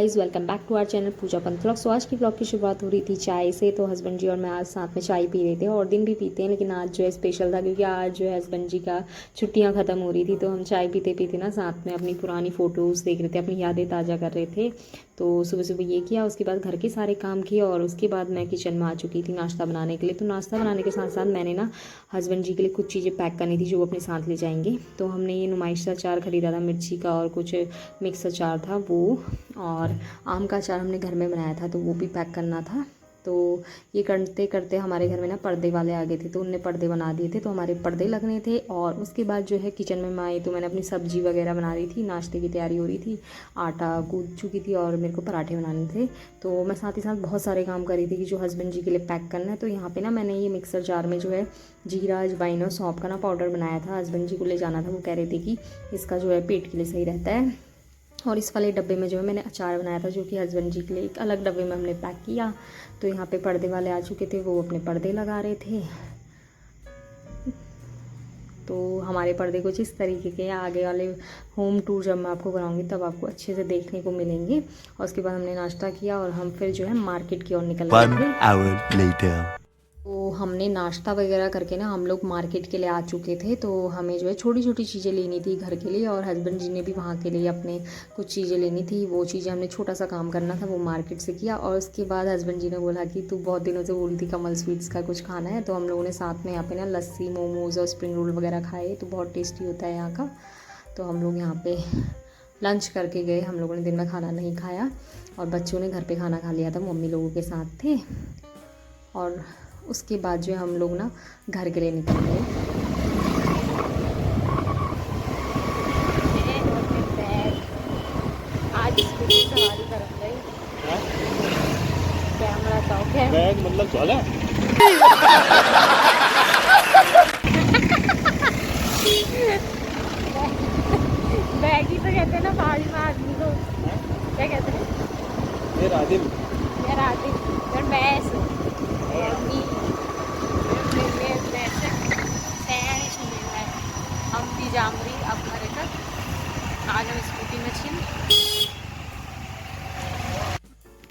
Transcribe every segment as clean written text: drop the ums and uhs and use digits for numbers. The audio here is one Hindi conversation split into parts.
Guys, welcome back to our channel Pooja Pant vlog. So आज की व्लॉग की शुरुआत हो रही थी चाय से। तो हस्बैंड जी और मैं आज साथ में चाय पी रहे थे और दिन भी पीते हैं, लेकिन आज जो है स्पेशल था क्योंकि आज जो है हस्बैंड जी का छुट्टियां ख़त्म हो रही थी। तो हम चाय पीते पीते ना साथ में अपनी पुरानी फ़ोटोज़ देख रहे थे, अपनी यादें ताज़ा कर रहे थे। तो सुबह सुबह ये किया, उसके बाद घर के सारे काम किए और उसके बाद मैं किचन में आ चुकी थी नाश्ता बनाने के लिए। तो नाश्ता बनाने के साथ साथ मैंने ना हस्बैंड जी के लिए कुछ चीज़ें पैक करनी थी जो वो अपने साथ ले जाएंगे। तो हमने ये नुमाइश अचार ख़रीदा था, मिर्ची का, और कुछ मिक्स अचार था वो, और आम का अचार हमने घर में बनाया था तो वो भी पैक करना था। तो ये करते करते हमारे घर में ना पर्दे वाले आ गए थे, तो उनने पर्दे बना दिए थे, तो हमारे पर्दे लगने थे। और उसके बाद जो है किचन में मैं आई तो मैंने अपनी सब्जी वगैरह बना रही थी, नाश्ते की तैयारी हो रही थी, आटा गूंद चुकी थी और मेरे को पराठे बनाने थे। तो मैं साथ ही साथ बहुत सारे काम कर रही थी कि जो हस्बैंड जी के लिए पैक करना है। तो यहाँ पे ना मैंने ये मिक्सर जार में जो है जीरा, अजवाइन और सौंफ का ना पाउडर बनाया था। हस्बैंड जी को ले जाना था, वो कह रहे थे कि इसका जो है पेट के लिए सही रहता है। और इस वाले डब्बे में जो है मैंने अचार बनाया था, जो कि हस्बैंड जी के लिए एक अलग डब्बे में हमने पैक किया। तो यहाँ पे पर्दे वाले आ चुके थे, वो अपने पर्दे लगा रहे थे। तो हमारे पर्दे कुछ इस तरीके के, आगे वाले होम टूर जब मैं आपको कराऊंगी तब आपको अच्छे से देखने को मिलेंगे। और उसके बाद हमने नाश्ता किया और हम फिर जो है मार्केट की ओर निकल गए थे। तो हमने नाश्ता वगैरह करके ना हम लोग मार्केट के लिए आ चुके थे। तो हमें जो है छोटी छोटी चीज़ें लेनी थी घर के लिए, और हस्बैंड जी ने भी वहाँ के लिए अपने कुछ चीज़ें लेनी थी। वो चीज़ें हमने छोटा सा काम करना था, वो मार्केट से किया। और उसके बाद हस्बैंड जी ने बोला कि तू बहुत दिनों से बोल थी कमल स्वीट्स का कुछ खाना है। तो हम लोगों ने साथ में यहाँ पे ना लस्सी, मोमोज़ और स्प्रिंग रोल वगैरह खाए, तो बहुत टेस्टी होता है यहाँ का। तो हम लोग यहाँ पे लंच करके गए, हम लोगों ने दिन में खाना नहीं खाया और बच्चों ने घर पे खाना खा लिया था, मम्मी लोगों के साथ थे। और उसके बाद जो है हम लोग ना घर के लिए निकल गए। आज सवारी कर गई कैमरा शौक है, बैग मतलब चला बैग ही तो कहते हैं ना पहाड़ी में आदमी को, क्या कहते हैं? बैस जामरी अब घरे तक आज हम स्कूटी में छिन।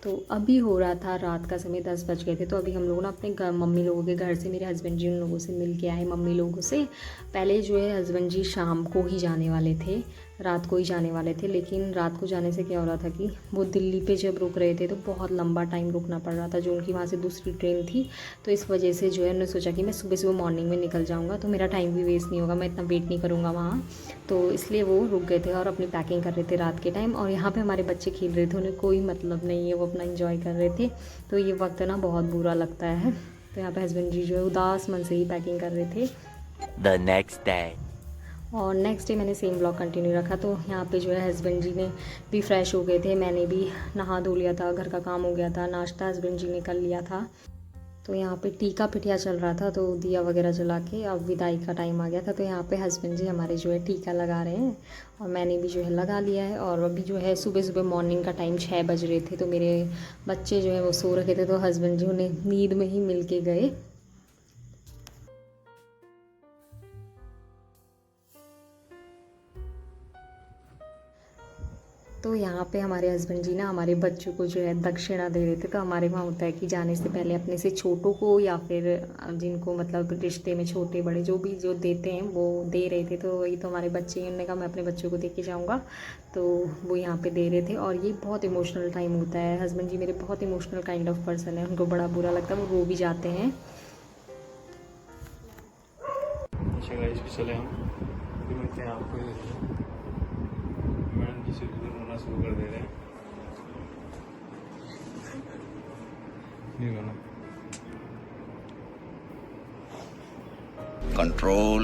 तो अभी हो रहा था रात का समय, 10 बज गए थे। तो अभी हम लोग ना अपने घर, मम्मी लोगों के घर से, मेरे हस्बैंड जी उन लोगों से मिल के आए, मम्मी लोगों से। पहले जो है हस्बैंड जी शाम को ही जाने वाले थे, रात को ही जाने वाले थे, लेकिन रात को जाने से क्या हो रहा था कि वो दिल्ली पे जब रुक रहे थे तो बहुत लंबा टाइम रुकना पड़ रहा था, जो उनकी वहाँ से दूसरी ट्रेन थी। तो इस वजह से जो है उन्होंने सोचा कि मैं सुबह सुबह मॉर्निंग में निकल जाऊँगा तो मेरा टाइम भी वेस्ट नहीं होगा, मैं इतना वेट नहीं करूँगा वहाँ। तो इसलिए वो रुक गए थे और अपनी पैकिंग कर रहे थे रात के टाइम। और यहाँ पे हमारे बच्चे खेल रहे थे, उन्हें कोई मतलब नहीं है, वो अपना एंजॉय कर रहे थे। तो ये वक्त ना बहुत बुरा लगता है। तो यहाँ पे हस्बैंड जी जो है उदास मन से ही पैकिंग कर रहे थे। The next day. और नेक्स्ट डे मैंने सेम ब्लॉग कंटिन्यू रखा। तो यहाँ पे जो है हस्बैंड जी ने भी फ्रेश हो गए थे, मैंने भी नहा धो लिया था, घर का काम हो गया था, नाश्ता हस्बैंड जी ने कर लिया था। तो यहाँ पे टीका पिटिया चल रहा था, तो दिया वगैरह जला के अब विदाई का टाइम आ गया था। तो यहाँ पे हस्बैंड जी हमारे जो है टीका लगा रहे हैं और मैंने भी जो है लगा लिया है। और अभी जो है सुबह सुबह मॉर्निंग का टाइम 6 बज रहे थे, तो मेरे बच्चे जो है वो सो रखे थे, तो हस्बैंड जी उन्हें नींद में ही मिल के गए। तो यहाँ पे हमारे हस्बैंड जी ना हमारे बच्चों को जो है दक्षिणा दे रहे थे। तो हमारे वहाँ होता है कि जाने से पहले अपने से छोटों को, या फिर जिनको मतलब रिश्ते में छोटे बड़े जो भी जो देते हैं वो दे रहे थे। तो ये तो हमारे बच्चे, उन्होंने कहा मैं अपने बच्चों को दे के जाऊँगा, तो वो यहाँ पे दे रहे थे। और ये बहुत इमोशनल टाइम होता है। हस्बैंड जी मेरे बहुत इमोशनल काइंड ऑफ पर्सन है, उनको बड़ा बुरा लगता है, वो रो भी जाते हैं। चले हम फिर मिलते हैं आपको। मैडम जी से रोना शुरू कर दे रहे हैं। नहीं रोना। Control.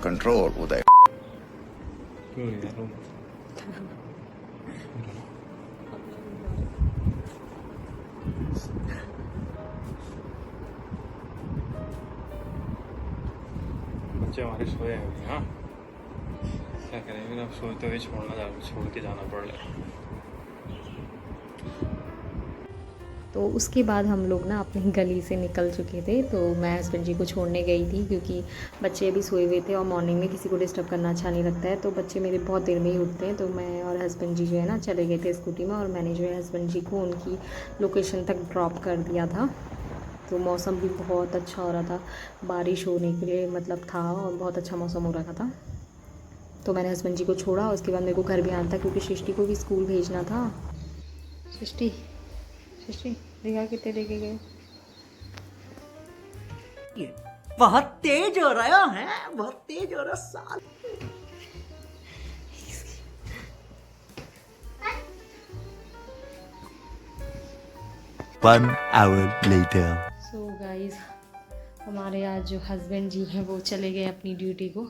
Control उदय। क्यों नहीं यार रोना? बच्चे हमारे सोए हैं अभी। हाँ क्या करेंगे, अब सोते हुए छोड़ के जाना पड़ रहा है। तो उसके बाद हम लोग ना अपनी गली से निकल चुके थे। तो मैं हस्बैंड जी को छोड़ने गई थी क्योंकि बच्चे अभी सोए हुए थे और मॉर्निंग में किसी को डिस्टर्ब करना अच्छा नहीं लगता है। तो बच्चे मेरे बहुत देर में ही उठते हैं। तो मैं और हस्बैंड जी जो है ना चले गए थे स्कूटी में, और मैंने जो है हस्बैंड जी को उनकी लोकेशन तक ड्रॉप कर दिया था। तो मौसम भी बहुत अच्छा हो रहा था, बारिश होने के लिए मतलब था, और बहुत अच्छा मौसम हो रखा था। तो मैंने हस्बैंड जी को छोड़ा, उसके बाद मेरे को घर भी आना था क्योंकि सृष्टि को भी स्कूल भेजना था। सृष्टि सृष्टि देखा कितने देखे गए। बहुत तेज हो रहा है, बहुत तेज हो रहा साल। One hour later. So guys, हमारे आज जो हस्बैंड जी हैं वो चले गए अपनी ड्यूटी को,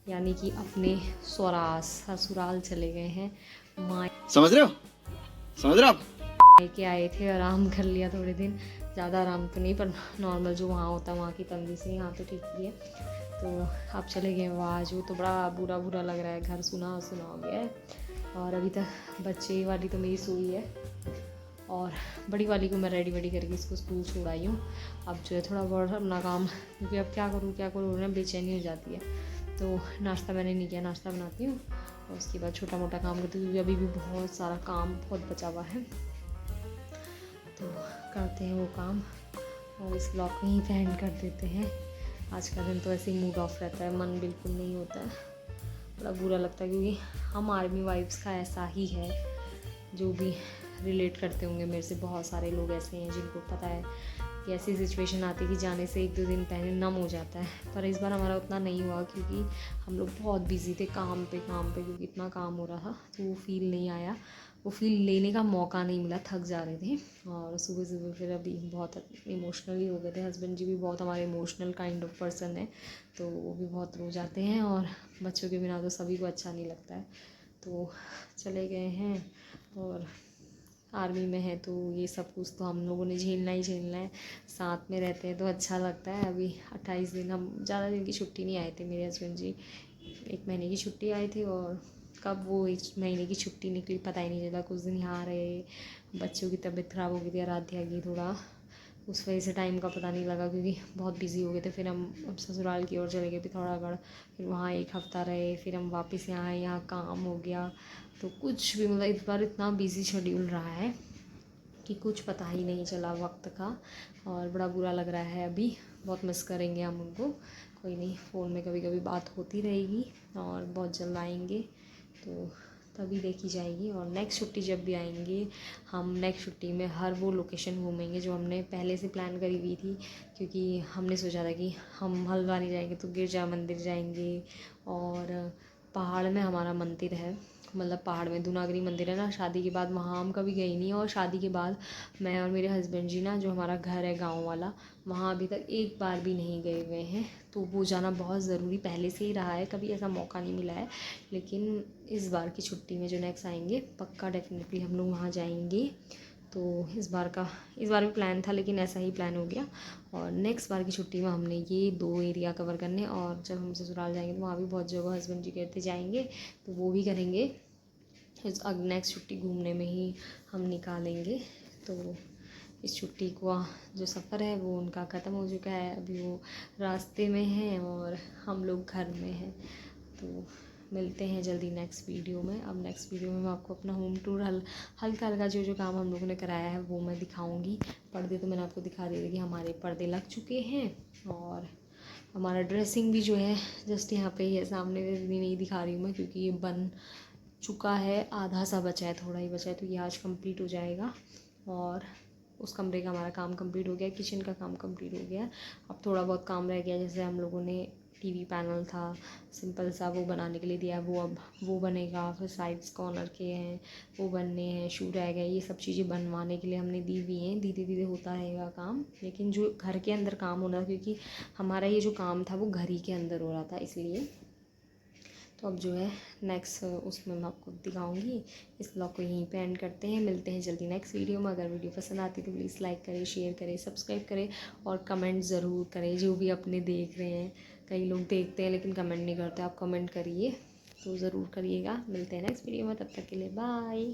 यानी कि अपने ससुराल चले गए हैं। माँ समझ रहे हो, समझ रहे हो आप? के आए थे, आराम कर लिया थोड़े दिन, ज़्यादा आराम तो नहीं पर नॉर्मल जो वहाँ होता है वहाँ की तंगी से यहाँ तो ठीक ही है। तो अब चले गए वो आज। वो तो बड़ा बुरा बुरा लग रहा है, घर सुना सुना हो गया है। और अभी तक बच्चे वाली तो मेरी सोई है, और बड़ी वाली को मैं रेडी वेडी करके इसको स्कूल छोड़ आई हूँ। अब जो है थोड़ा बहुत अपना काम, क्योंकि अब क्या करूँ ना, बेचैनी हो जाती है। तो नाश्ता मैंने नहीं किया, नाश्ता बनाती हूँ और उसके बाद छोटा मोटा काम करती हूँ, क्योंकि अभी भी बहुत सारा काम बहुत बचा हुआ है। तो करते हैं वो काम और इस ब्लॉग को ही एंड कर देते हैं। आज का दिन तो ऐसे ही मूड ऑफ रहता है, मन बिल्कुल नहीं होता है, बड़ा बुरा लगता है, क्योंकि हम आर्मी वाइफ्स का ऐसा ही है। जो भी रिलेट करते होंगे मेरे से, बहुत सारे लोग ऐसे हैं जिनको पता है कि ऐसी सिचुएशन आती है कि जाने से 1-2 दिन पहले नम हो जाता है। पर इस बार हमारा उतना नहीं हुआ, क्योंकि हम लोग बहुत बिजी थे काम पे, क्योंकि इतना काम हो रहा था। तो वो फील नहीं आया, वो फील लेने का मौका नहीं मिला, थक जा रहे थे। और सुबह सुबह फिर अभी बहुत इमोशनली हो गए थे। हस्बैंड जी भी बहुत हमारे इमोशनल काइंड ऑफ पर्सन है, तो वो भी बहुत रो जाते हैं, और बच्चों के बिना तो सभी को अच्छा नहीं लगता है। तो चले गए हैं, और आर्मी में है तो ये सब कुछ तो हम लोगों ने झेलना ही झेलना है। साथ में रहते हैं तो अच्छा लगता है। अभी 28 दिन, हम ज़्यादा दिन की छुट्टी नहीं आए थे मेरे हस्बैंड जी, 1 महीने की छुट्टी आए थे, और कब वो 1 महीने की छुट्टी निकली पता ही नहीं चला। कुछ दिन यहाँ रहे, बच्चों की तबीयत ख़राब हो गई थी, आराध्या की थोड़ा, उस वजह से टाइम का पता नहीं लगा, क्योंकि बहुत बिजी हो गए थे। फिर हम अब ससुराल की ओर चले गए पिथौरागढ़, फिर वहाँ 1 हफ़्ता रहे, फिर हम वापस यहाँ आए, यहाँ काम हो गया। तो कुछ भी मतलब इस बार इतना बिजी शेड्यूल रहा है कि कुछ पता ही नहीं चला वक्त का, और बड़ा बुरा लग रहा है। अभी बहुत मिस करेंगे हम उनको। कोई नहीं, फ़ोन में कभी कभी बात होती रहेगी, और बहुत जल्द आएंगे तो तभी देखी जाएगी। और नेक्स्ट छुट्टी जब भी आएंगे, हम नेक्स्ट छुट्टी में हर वो लोकेशन घूमेंगे जो हमने पहले से प्लान करी हुई थी। क्योंकि हमने सोचा था कि हम हल्द्वानी जाएंगे तो गिरजा मंदिर जाएंगे, और पहाड़ में हमारा मंदिर है, मतलब पहाड़ में दूनागरी मंदिर है ना। शादी के बाद वहाँ हम कभी गए नहीं, और शादी के बाद मैं और मेरे हस्बैंड जी ना, जो हमारा घर है गांव वाला, वहाँ अभी तक एक बार भी नहीं गए हुए हैं। तो वो जाना बहुत ज़रूरी पहले से ही रहा है, कभी ऐसा मौका नहीं मिला है। लेकिन इस बार की छुट्टी में जो नेक्स्ट आएंगे, पक्का डेफिनेटली हम लोग वहाँ जाएंगे। तो इस बार भी प्लान था, लेकिन ऐसा ही प्लान हो गया। और नेक्स्ट बार की छुट्टी में हमने ये 2 एरिया कवर करने, और जब हम ससुराल जाएंगे तो वहाँ भी बहुत जगह हस्बैंड जी कहते जाएंगे, तो वो भी करेंगे। इस नेक्स्ट छुट्टी घूमने में ही हम निकालेंगे। तो इस छुट्टी को जो सफ़र है वो उनका ख़त्म हो चुका है, अभी वो रास्ते में हैं और हम लोग घर में हैं। तो मिलते हैं जल्दी नेक्स्ट वीडियो में। अब नेक्स्ट वीडियो में मैं आपको अपना होम टूर हल्का हल्का जो काम हम लोगों ने कराया है वो मैं दिखाऊंगी। पर्दे तो मैंने आपको दिखा दिए थे कि हमारे पर्दे लग चुके हैं, और हमारा ड्रेसिंग भी जो है जस्ट यहाँ पे ही है सामने, भी नहीं दिखा रही हूँ मैं क्योंकि ये बन चुका है, आधा सा बचा है, थोड़ा ही बचा है, तो ये आज कंप्लीट हो जाएगा। और उस कमरे का हमारा काम कंप्लीट हो गया, किचन का काम कंप्लीट हो गया। अब थोड़ा बहुत काम रह गया, जैसे हम लोगों ने टीवी पैनल था सिंपल सा, वो बनाने के लिए दिया, वो अब वो बनेगा। फिर साइड्स कॉर्नर के हैं वो बनने हैं, शू रह गए, ये सब चीज़ें बनवाने के लिए हमने दी हुई हैं। धीरे धीरे होता रहेगा काम, लेकिन जो घर के अंदर काम होना, क्योंकि हमारा ये जो काम था वो घर ही के अंदर हो रहा था, इसलिए। तो अब जो है नेक्स्ट उसमें मैं आपको दिखाऊंगी। इस ब्लॉग को यहीं पे एंड करते हैं, मिलते हैं जल्दी नेक्स्ट वीडियो में। अगर वीडियो पसंद आती तो प्लीज़ लाइक करें, शेयर करें, सब्सक्राइब करें, और कमेंट ज़रूर करें जो भी अपने देख रहे हैं। कई लोग देखते हैं लेकिन कमेंट नहीं करते, आप कमेंट करिए तो ज़रूर करिएगा। मिलते हैं नेक्स्ट वीडियो में, तब तक के लिए बाय।